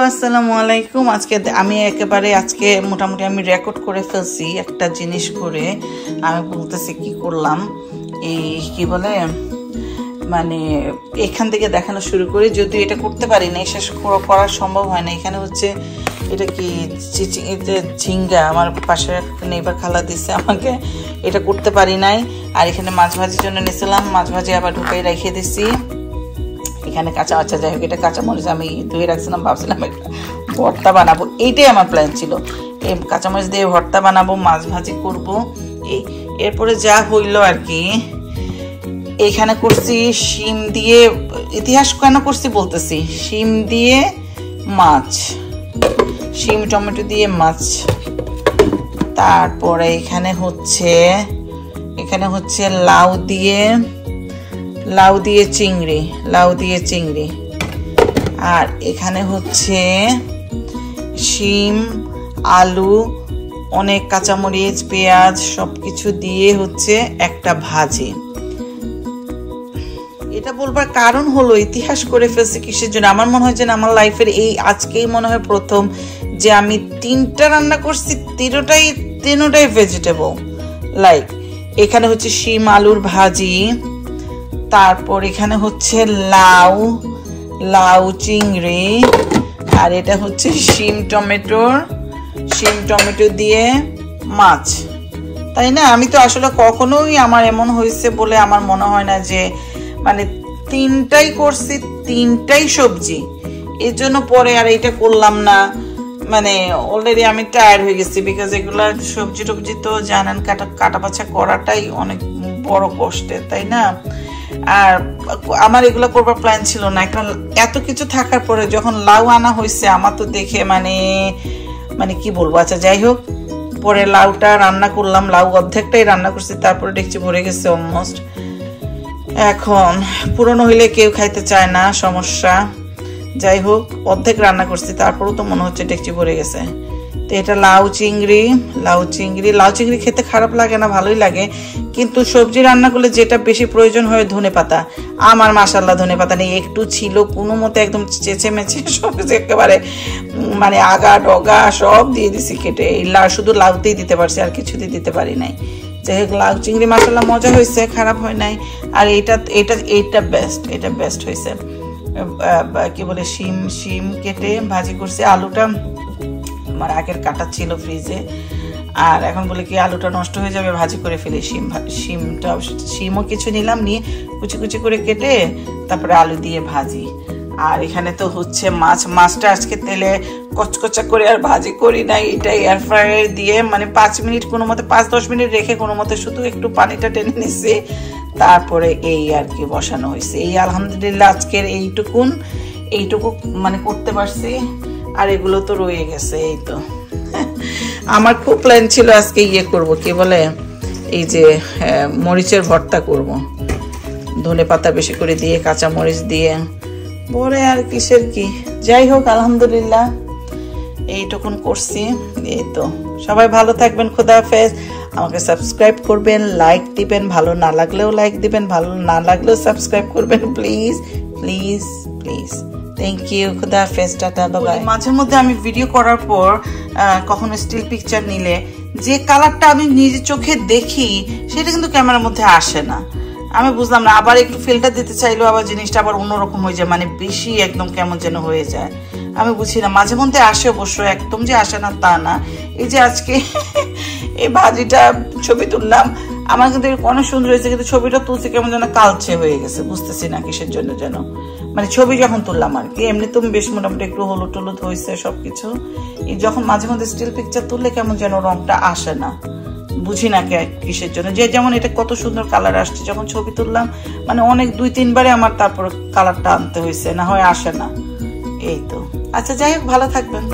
আসসালামু আলাইকুম। আজকে আমি একেবারে আজকে মোটামুটি আমি রেকর্ড করে ফেলছি একটা জিনিস করে। আমি বলতেছি কি করলাম, এই কি বলে মানে এখান থেকে দেখানো শুরু করি, যদিও এটা করতে পারি না, শেষ করা সম্ভব হয় না। এখানে হচ্ছে এটা কি ঝিঙ্গা, আমার পাশে নেইবার খালা দিছে আমাকে, এটা করতে পারি নাই। আর এখানে মাছ ভাজির জন্য নিয়েছিলাম, মাছ ভাজি আবার ঢুকাই রেখে দিছি। এখানে কাঁচা আচ্ছা যাই হোক, এটা কাঁচামরিচ আমি ধুয়ে রাখছিলাম, ভাবছিলাম একটা ভর্তা বানাবো, এইটাই আমার প্ল্যান ছিল। এই কাঁচামরিচ দিয়ে ভর্তা বানাবো, মাছ ভাজি করবো। এরপরে যা হইলো আর কি, এখানে করছি শিম দিয়ে, ইতিহাস কেন করছি বলতেছি, শিম দিয়ে মাছ, শিম টমেটো দিয়ে মাছ। তারপরে এখানে হচ্ছে লাউ দিয়ে চিংড়ি। আর এখানে হচ্ছে শিম, আলু, অনেক কাঁচামরিচ, পেঁয়াজ সবকিছু দিয়ে হচ্ছে একটা ভাজি। এটা বলবার কারণ হলো, ইতিহাস করে ফেলছি কিসের জন্য। আমার মনে হয় যে আমার লাইফের এই আজকেই মনে হয় প্রথম যে আমি 3টা রান্না করছি, তিনোটাই ভেজিটেবল। লাইক এখানে হচ্ছে শিম আলুর ভাজি, তারপর এখানে হচ্ছে লাউ চিংড়ি, আর এটা হচ্ছে শিম টমেটো দিয়ে মাছ। তাই না? আমি তো আসলে কখনোই আমার এমন হয়েছে বলে আমার মনে হয় না যে মানে 3টাই করছি, 3টাই সবজি, এর জন্য পরে আর এটা করলাম না। মানে অলরেডি আমি টায়ার্ড হয়ে গেছি, বিকজ এগুলা সবজি টবজি তো জানেন কাটা বাছা করাটাই অনেক বড় কষ্টের, তাই না? আর আমার এগুলো করবার প্ল্যান ছিল না। এখন এত কিছু থাকার পরে যখন লাউ আনা হয়েছে, আমার তো দেখে মানে কি বলবো। আচ্ছা যাই হোক, পরে লাউটা রান্না করলাম, লাউ অর্ধেকটাই রান্না করছি, তারপরে ডেকচি ভরে গেছে অলমোস্ট। এখন পুরনো হইলে কেউ খাইতে চায় না, সমস্যা। যাই হোক, অর্ধেক রান্না করছি, তারপরেও তো মনে হচ্ছে ডেকচি ভরে গেছে। তো এটা লাউ চিংড়ি খেতে খারাপ লাগে না, ভালোই লাগে। কিন্তু সবজি রান্না করলে যেটা বেশি প্রয়োজন হয় ধনেপাতা। আমার মাশাআল্লাহ ধনেপাতা নেই, একটু ছিল, কোনো মতে একদম চেঁচে মেচে সব একেবারে মানে আগা ডগা সব দিয়ে দিছি কেটে। শুধু লাউতেই দিতে পারছি, আর কিছুতেই দিতে পারি নাই। যাই হোক, লাউ চিংড়ি মাশাআল্লাহ মজা হয়েছে, খারাপ হয় নাই। আর এটা বেস্ট হয়েছে। কি বলে শিম কেটে ভাজি করছি। আলুটা আমার আগের কাটা ছিল ফ্রিজে, আর এখন বলে কি আলুটা নষ্ট হয়ে যাবে, ভাজি করে ফেলি। শিমও কিছু নিলাম, নিয়ে কুচি কুচি করে কেটে তারপরে আলু দিয়ে ভাজি। আর এখানে তো হচ্ছে মাছটা আজকে তেলে কচকচা করে আর ভাজি করি নাই, এটা এয়ার ফ্রায়ার দিয়ে মানে 5 মিনিট কোনো মতে 5-10 মিনিট রেখে কোনো মতে শুধু একটু পানিটা টেনে নিছি, তারপরে এই আর কি বসানো হয়েছে। এই আলহামদুলিল্লাহ আজকের এইটুকু মানে করতে পারছি। আর এগুলো তো রয়ে গেছে। এই তো আমার খুব প্ল্যান ছিল আজকে করব, কি বলে এই যে মরিচের ভর্তা করব, ধনেপাতা বেশি করে দিয়ে, কাঁচা মরিচ দিয়ে, পরে আর কিসের কি। যাই হোক, আলহামদুলিল্লাহ এইটুকুন করছি। এই তো, সবাই ভালো থাকবেন, খোদা হাফেজ। আমাকে সাবস্ক্রাইব করবেন, লাইক দিবেন, ভালো না লাগলেও লাইক দিবেন, ভালো না লাগলেও সাবস্ক্রাইব করবেন, please please please. Thank you, খোদা হাফেজ, টাটা, বাই বাই। মাঝে মধ্যে আমি ভিডিও করার পর কখনো স্টিল পিকচার নিলে যে কালারটা আমি নিজের চোখে দেখি, সেটা কিন্তু ক্যামেরার মধ্যে আসে না। আমি বুঝলাম না, আবার একটু ফিল্টার দিতে চাইলেও আবার জিনিসটা আবার অন্যরকম হয়ে যায়, মানে বেশি একদম কেমন যেন হয়ে যায়। আমি বুঝি না, মাঝে মধ্যে আসে অবশ্য, একদম যে আসে না তা না। এই যে আজকে এই ভাজিটা ছবি তুললাম, আমার কিন্তু অনেক সুন্দর হয়েছে, কিন্তু ছবিটা তুলছি কেমন যেন কালচে হয়ে গেছে, বুঝতেছি না কিসের জন্য যেন। মানে ছবি যখন তুললাম আর কি, এমনি তো বেশ মোটামুটি একটু হলুদ টলুদ হয়েছে সবকিছু। এই যখন মাঝে মধ্যে স্টিল পিকচার তুললে কেমন যেন রংটা আসে না, বুঝি না কিসের জন্য। যে যেমন এটা কত সুন্দর কালার আসছে, যখন ছবি তুললাম মানে অনেক 2-3 বারে আমার তারপর কালারটা আনতে হয়েছে, না হয় আসে না। এই তো, আচ্ছা যাই হোক, ভালো থাকবেন।